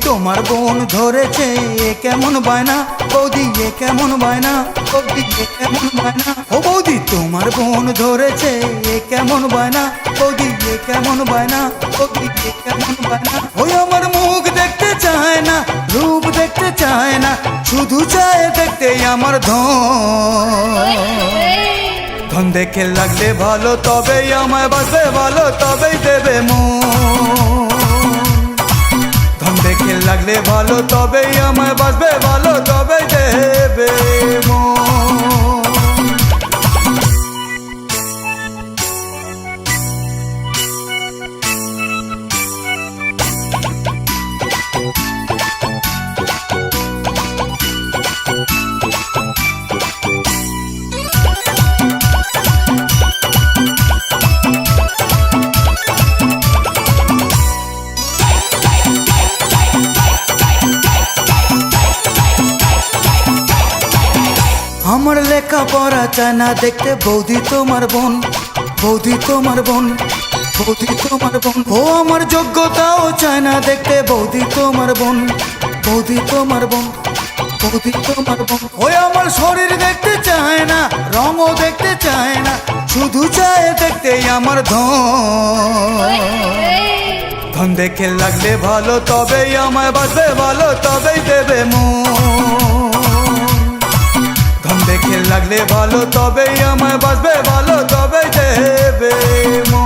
তোমার বোন ধরেছে এ কেমন বায়না, বৌদি এ কেমন বায়না, বৌদি এ কেমন বায়না। ও বৌদি তোমার বোন ধরেছে এ কেমন বায়না, বৌদি এ কেমন বায়না, বৌদি এ কেমন বায়না। ওই আমার মুখ দেখতে চায় না, রূপ দেখতে চায় না, শুধু চায় দেখতে আমার ধন দেখে লাগলে ভালো তবেই আমায় বাসবে ভালো, তবেই দেবে মন। ধন দেখে লাগলে ভালো তবেই আমায় বাসবে ভালো, তবেই দেবে মন। আমার লেখা পড়া চায় না দেখতে বৌদি তোমার বোন, বৌদি তোমার বোন, বৌদি তোমার বোন। ও আমার যোগ্যতাও চায় না দেখতে বৌদি তোমার বোন, বৌদি তোমার বোন, বৌদি তোমার বোন। ওই আমার শরীর দেখতে চায় না, রঙও দেখতে চায় না, শুধু চায় দেখতে আমার ধন দেখে লাগলে ভালো তবেই আমায় বাসবে ভালো, তবেই দেবে মন। ধন দেখে লাগলে ভালো তবেই আমায় বাসবে ভালো, তবেই দেবে মন।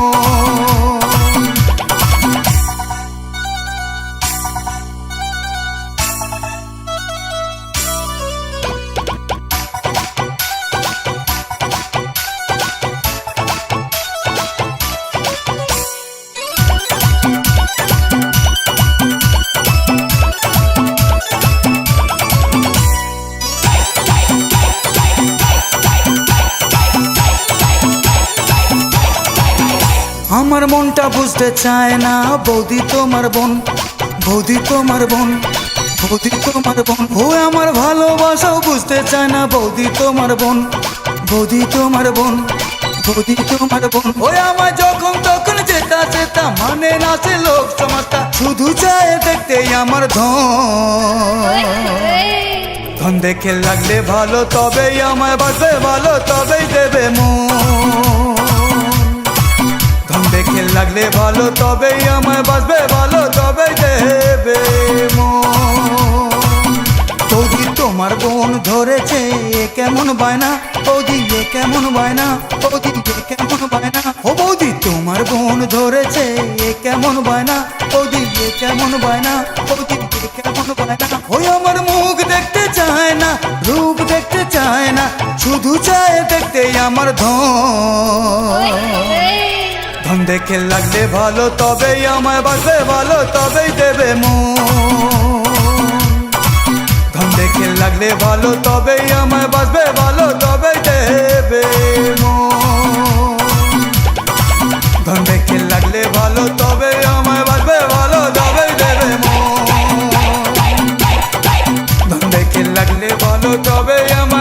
আমার মনটা বুঝতে চায় না বৌদি তোমার বোন, বৌদি তোমার বোন, বৌদি তোমার বোন। ও আমার ভালোবাসাও বুঝতে চায় না বৌদি তোমার বোন, বৌদি তোমার বোন, বৌদি তোমার বোন। ওই আমার যখন তখন যেতা যেতা মানে নাচে লোক সমাজটা, শুধু চায় দেখতে আমার ধন দেখে লাগলে ভালো তবেই আমায় বাসবে ভালো, তবেই দেবে মন। ধন দেখে লাগলে ভালো তবেই আমায় বাসবে ভালো, তবেই দেবে মন। বৌদি তোমার বোন ধরেছে এ কেমন বায়না, বৌদি এ কেমন বায়না, বৌদি এ কেমন বায়না। ও বৌদি তোমার বোন ধরেছে এ কেমন বায়না, বৌদি এ কেমন বায়না, বৌদি এ কেমন বায়না। ওই আমার মুখ দেখতে চায় না, রূপ দেখতে চায় না, শুধু চায় দেখতে আমার ধন দেখে লাগলে ভালো তবেই আমায় বাসবে ভালো, তবেই দেবে মন। ধন দেখে লাগলে ভালো তবেই আমায় বাসবে ভালো, তবেই দেবে মন। ধন দেখে লাগলে ভালো তবেই আমায় বাসবে ভালো, তবেই দেবে মন। ধন দেখে লাগলে ভালো তবেই আমায়